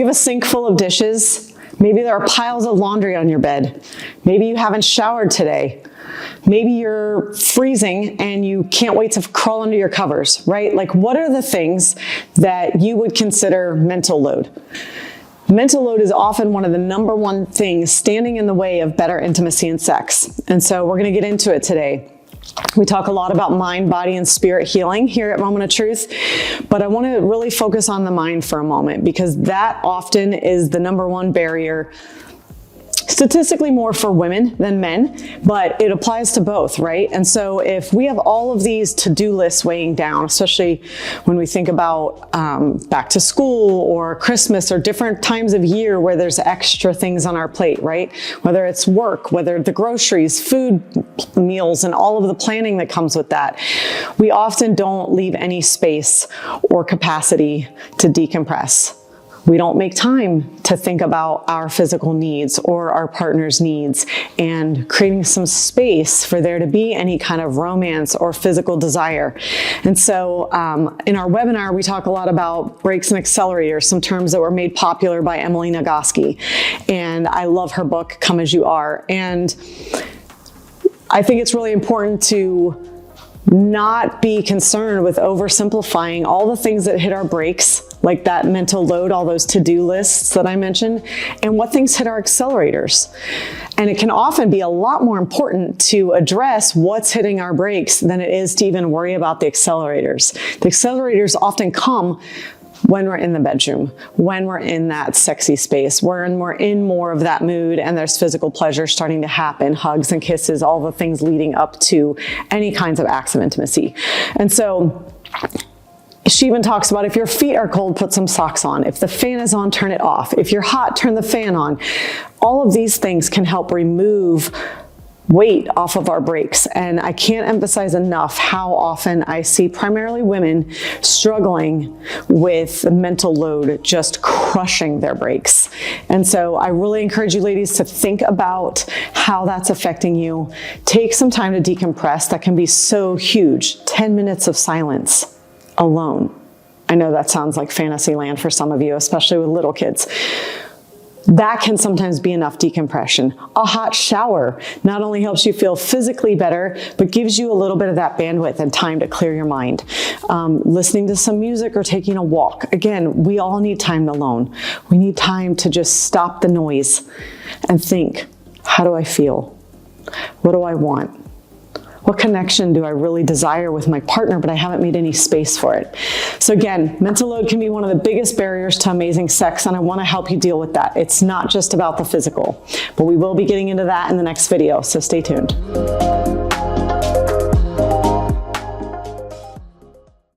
you have a sink full of dishes, maybe there are piles of laundry on your bed. Maybe you haven't showered today. Maybe you're freezing and you can't wait to crawl under your covers, right? Like, what are the things that you would consider mental load? Mental load is often one of the number one things standing in the way of better intimacy and sex. And so we're going to get into it today. We talk a lot about mind, body, and spirit healing here at Moment of Truth, but I want to really focus on the mind for a moment, because that often is the number one barrier, statistically more for women than men, but it applies to both, right? And so if we have all of these to-do lists weighing down, especially when we think about back to school or Christmas or different times of year where there's extra things on our plate, right? Whether it's work, whether the groceries, food, meals, and all of the planning that comes with that, we often don't leave any space or capacity to decompress. We don't make time to think about our physical needs or our partner's needs and creating some space for there to be any kind of romance or physical desire. And so in our webinar, we talk a lot about brakes and accelerators, some terms that were made popular by Emily Nagoski. And I love her book, Come As You Are. And I think it's really important to not be concerned with oversimplifying all the things that hit our brakes, like that mental load, all those to-do lists that I mentioned, and what things hit our accelerators. And it can often be a lot more important to address what's hitting our brakes than it is to even worry about the accelerators. The accelerators often come when we're in the bedroom, when we're in that sexy space, when we're in more of that mood and there's physical pleasure starting to happen, hugs and kisses, all the things leading up to any kinds of acts of intimacy. And so she even talks about, if your feet are cold, put some socks on. If the fan is on, turn it off. If you're hot, turn the fan on. All of these things can help remove weight off of our brakes. And I can't emphasize enough how often I see primarily women struggling with the mental load, just crushing their brakes. And so I really encourage you ladies to think about how that's affecting you. Take some time to decompress. That can be so huge. 10 minutes of silence alone. I know that sounds like fantasy land for some of you, especially with little kids. That can sometimes be enough decompression. A hot shower not only helps you feel physically better, but gives you a little bit of that bandwidth and time to clear your mind. Listening to some music or taking a walk. Again, we all need time alone. We need time to just stop the noise and think, how do I feel? What do I want? What connection do I really desire with my partner, but I haven't made any space for it? So again, mental load can be one of the biggest barriers to amazing sex, and I want to help you deal with that. It's not just about the physical, but we will be getting into that in the next video, so stay tuned.